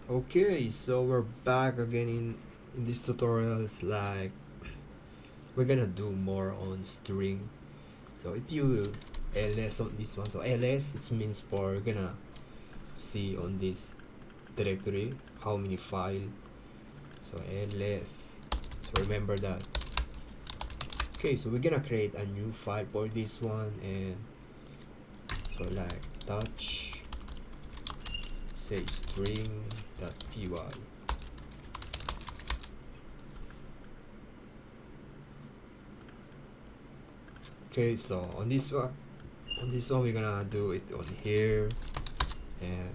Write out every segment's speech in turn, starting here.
Okay, so we're back again in this tutorial. It's like we're gonna do more on string. So if you ls on this one, so ls it means for you're gonna see on this directory how many file. So ls, so remember that. Okay, so we're gonna create a new file for this one, and so like touch say string.py. Okay, so on this one we're gonna do it on here, and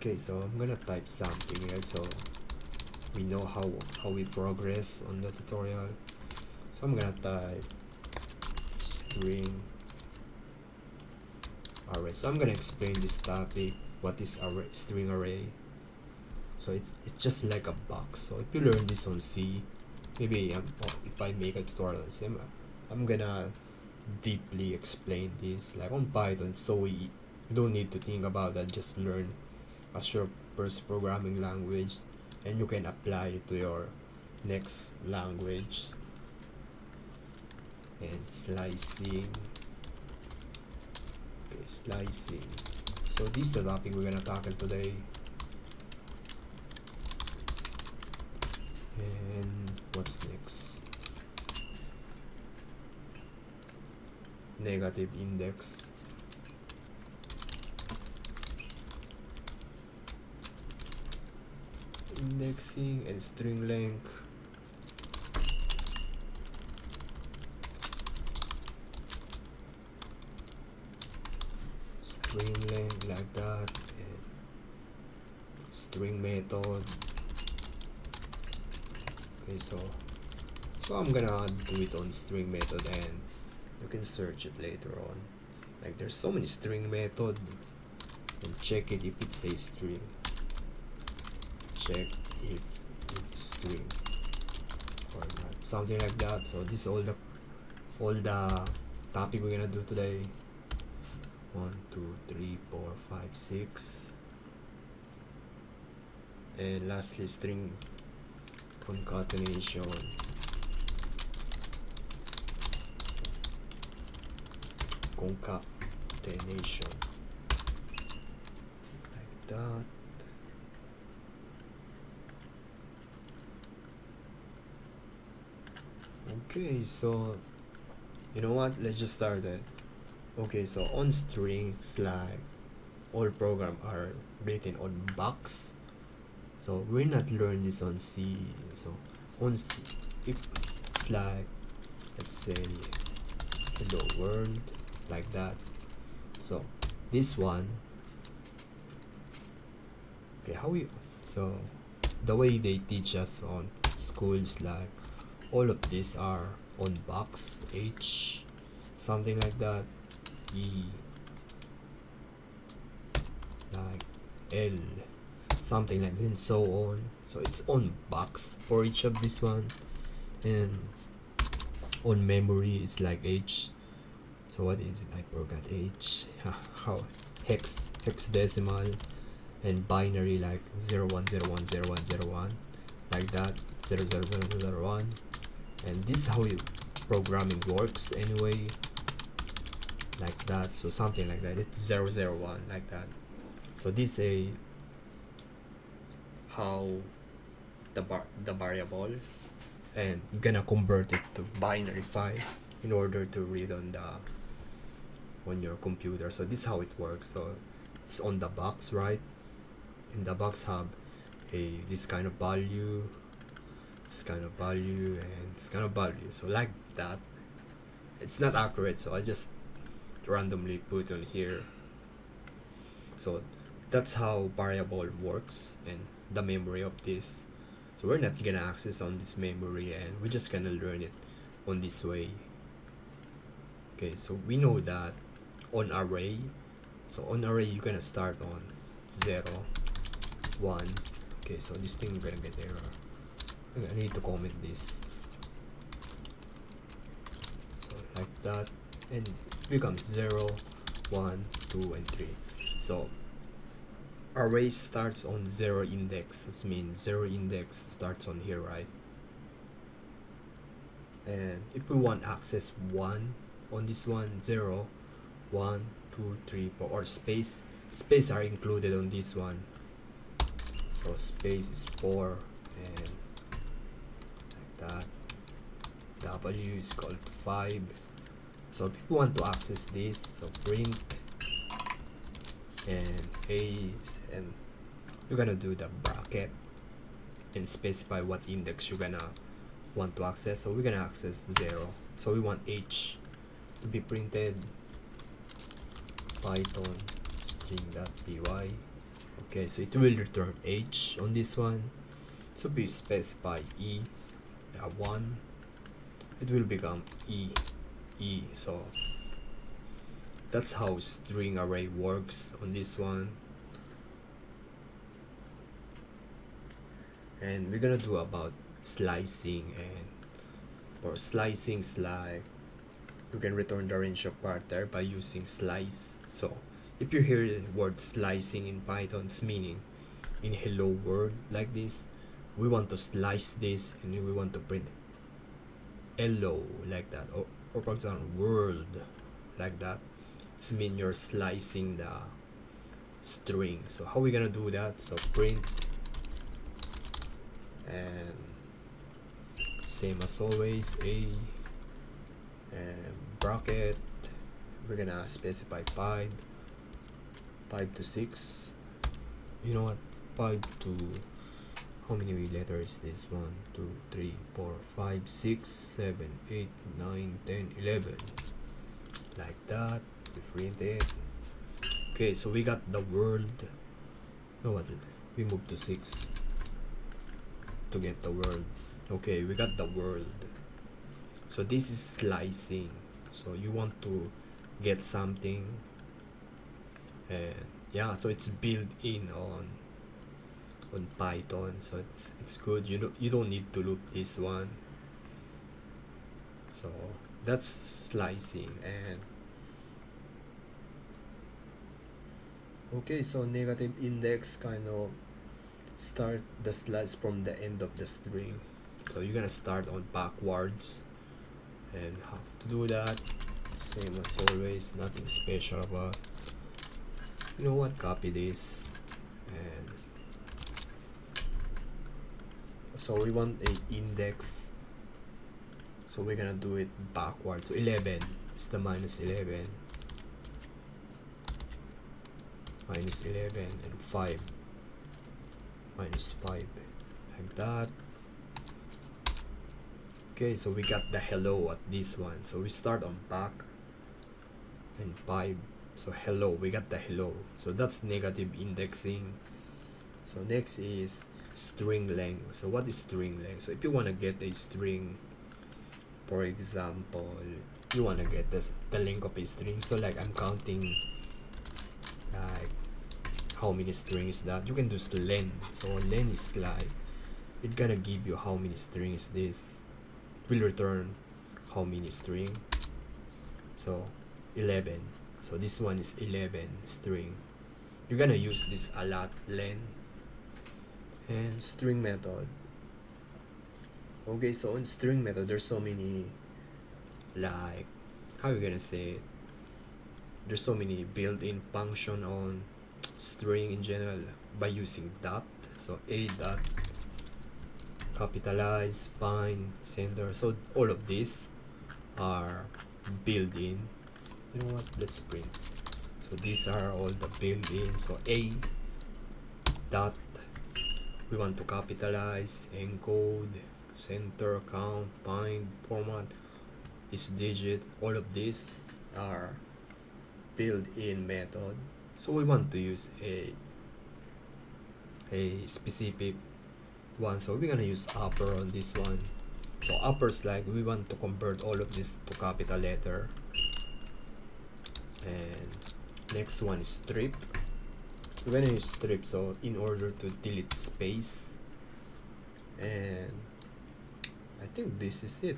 okay, so I'm gonna type something here so we know how we progress on the tutorial. So I'm gonna type string array. So I'm gonna explain this topic, what is array, string array. So it's just like a box. So if you learn this on C, maybe if I make a tutorial on C, I'm gonna deeply explain this. Like on Python, so you don't need to think about that, just learn as your first programming language, and you can apply it to your next language. And slicing. Okay, slicing. So this is the topic we're gonna tackle today. And what's next? Negative index. Indexing and string length. String length like that, and string method. Okay, so I'm gonna do it on string method, and you can search it later on. Like there's so many string method, and check it if it says string. Check if it's string or not, something like that. So this is all the topic we're gonna do today. 1 2 3 4 5 6, and lastly string concatenation. Concatenation like that. Okay, so you know what, let's just start it. Okay, so on strings, like all programs are written on box, so we're not learn this on C. So on C, if it's like, let's say hello world like that. So this one, okay, so the way they teach us on schools, like all of these are on box, H something like that, E like L something like that, and so on. So it's on box for each of this one, and on memory it's like H. So what is it? I forgot H. How hexadecimal, and binary like 01010101 like that, 00001. And this is how programming works anyway, like that. So something like that, it's 001 like that. So this is how the variable, and you're gonna convert it to binary file in order to read on your computer. So this is how it works. So it's on the box, right? And the box have this kind of value, this kind of value, and this kind of value. So like that. It's not accurate, so I just randomly put on here. So that's how variable works, and the memory of this. So we're not gonna access on this memory, and we're just gonna learn it on this way. Okay, so we know that on array, so on array you're gonna start on 0 1. Okay, so this thing we're gonna get error. I need to comment this. So like that, and it becomes 0 1 2 and 3. So array starts on 0 index. It means 0 index starts on here, right? And if we want access 1 on this one, 0, 1, 2, 3, 4, or space are included on this one. So space is 4, and like that. W is equal to 5. So if you want to access this, so print and A, and you're gonna do the bracket and specify what index you're gonna want to access. So we're gonna access 0. So we want H to be printed. Python string.py. Okay, so it will return H on this one. So we specify E 1, it will become E. So that's how string array works on this one. And we're gonna do about slicing, and for slicing, like you can return the range of character by using slice. So if you hear the word slicing in Python's meaning in hello world like this, we want to slice this and we want to print hello like that, or for example world like that. It's mean you're slicing the string. So how we gonna do that? So print, and same as always, A and bracket. We're gonna specify 5 to 6. You know what, 5 to, how many letters is this? 1, 2, 3, 4, 5, 6, 7, 8, 9, 10, 11 like that. We print it. Okay, so we got the world. You know what, we move to 6 to get the world. Okay, we got the world. So this is slicing. So you want to get something, and yeah, so it's built in on Python, so it's good. You don't need to loop this one. So that's slicing. And okay, so negative index kind of start the slice from the end of the string. So you're gonna start on backwards, and how to do that, same as always, nothing special about. You know what, copy this, and so we want a index, so we're gonna do it backwards. So 11 is the minus 11, and 5 minus 5 like that. Okay, so we got the hello at this one. So we start on back and 5. So hello, we got the hello. So that's negative indexing. So next is string length. So what is string length? So if you want to get a string, for example, you want to get the length of a string. So like I'm counting like how many strings that you can do len. So len is like it's gonna give you how many strings this. It will return how many string. So 11. So this one is 11 string. You're gonna use this a lot, len. And string method. Okay, so in string method there's so many, like, how you gonna say it, there's so many built-in function on string in general by using dot. So a dot, capitalize, bind, center. So all of these are built in. You know what, let's print. So these are all the built-in. So a dot, we want to capitalize, encode, center, count, bind, format, is digit. All of these are built-in method. So we want to use a specific one. So we're gonna use upper on this one. So uppers, like we want to convert all of this to capital letter. And next one is strip. We're gonna use strip, so in order to delete space. And I think this is it.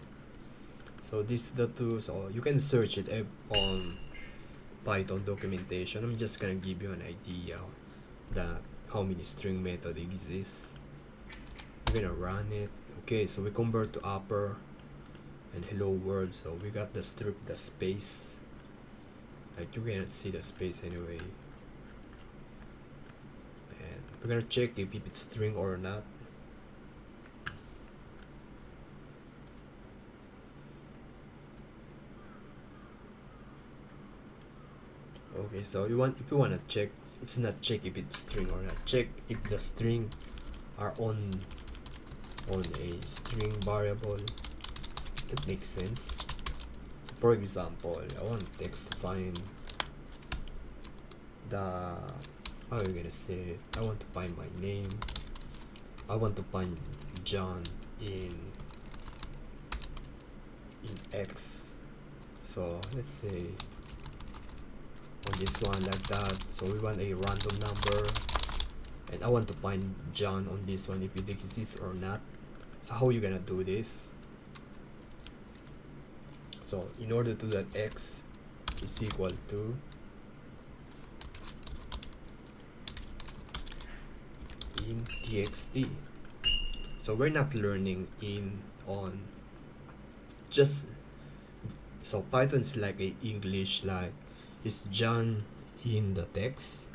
So this is the two. So you can search it on Python documentation. I'm just gonna give you an idea that how many string method exists. We're gonna run it. Okay, so we convert to upper and hello world. So we got the strip, the space. Like you cannot see the space anyway. And we're gonna check if it's string or not. Okay, so if you want to check, it's not check if it's string or not. Check if the string are on a string variable. That makes sense. So for example, I want text to find the, how are you gonna say it? I want to find my name. I want to find John in X. So let's say on this one like that. So we want a random number, and I want to find John on this one if it exists or not. So how are you gonna do this? So in order to do that, X is equal to in txt. So we're not learning in on, just so Python's like a English, like is John in the text,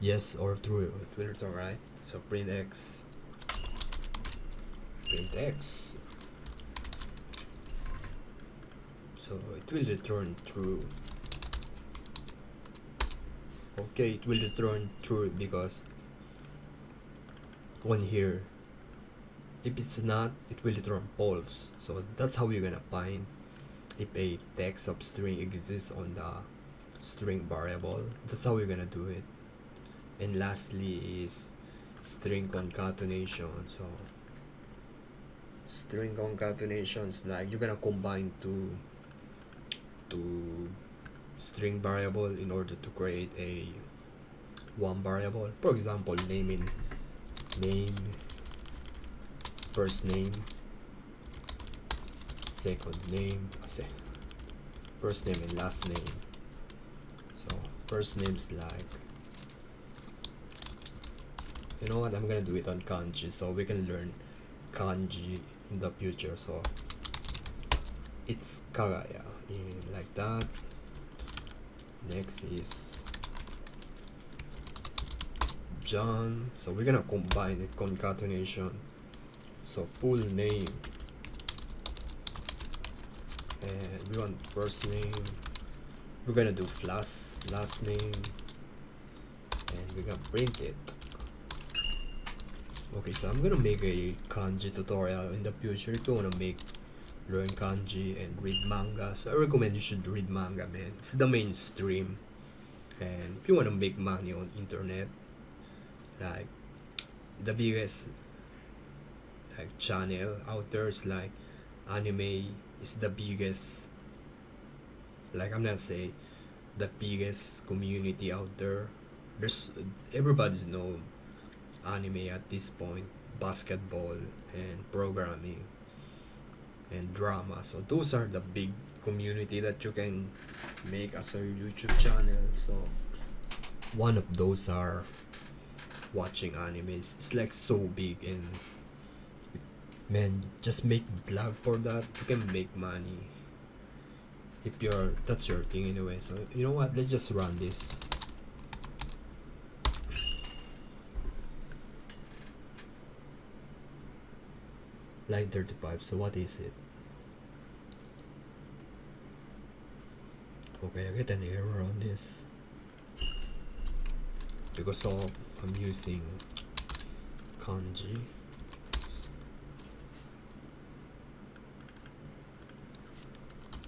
yes or true, it will return right. So print X, so it will return true. Okay, it will return true because on here, if it's not, it will return false. So that's how you're gonna find if a text of string exists on the string variable. That's how you're gonna do it. And lastly is string concatenation. So string concatenations, like you're gonna combine two string variable in order to create a one variable. For example, name, first name, second name, first name and last name. So first name's like, you know what, I'm gonna do it on kanji so we can learn kanji in the future. So it's Kagaya, like that. Next is John. So we're gonna combine it, concatenation. So full name, and we want first name. We're gonna do plus last name, and we're gonna print it. Okay, so I'm gonna make a kanji tutorial in the future if you wanna learn kanji and read manga. So I recommend you should read manga, man. It's the mainstream. And if you wanna make money on internet, like the biggest like channel out there is like anime is the biggest, like I'm not say the biggest community out there. There's everybody's know anime at this point, basketball and programming and drama. So those are the big community that you can make as a YouTube channel. So one of those are watching animes. It's like so big, and man, just make blog for that. You can make money if that's your thing anyway. So you know what, let's just run this. Line 35, so what is it? Okay, I get an error on this because I'm using kanji.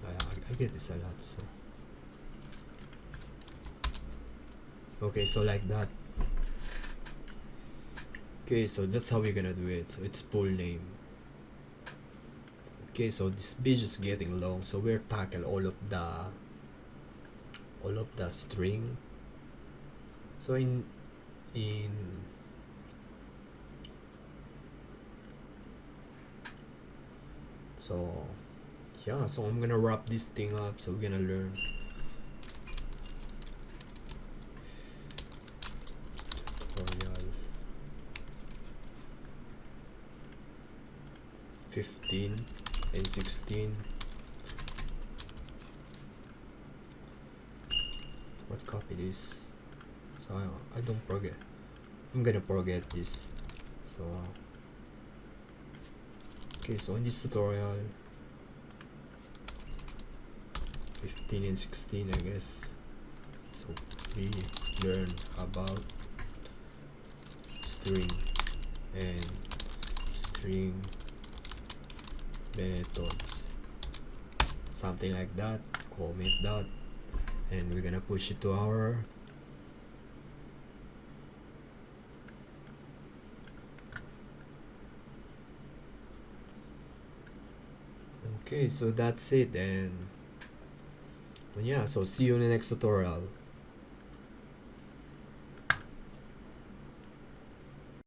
I get this a lot, so okay, so like that. Okay, so that's how we're gonna do it. So it's full name. Okay, so this page is getting long, so we'll tackle all of the string. So in so yeah, so I'm gonna wrap this thing up. So we're gonna learn tutorial. 15 and 16. What copy this? So I don't forget. I'm gonna forget this. So okay, so in this tutorial 15 and 16, I guess, so we learn about string and string methods, something like that. Comment that, and we're gonna push it to our okay. So that's it, and yeah, so see you in the next tutorial.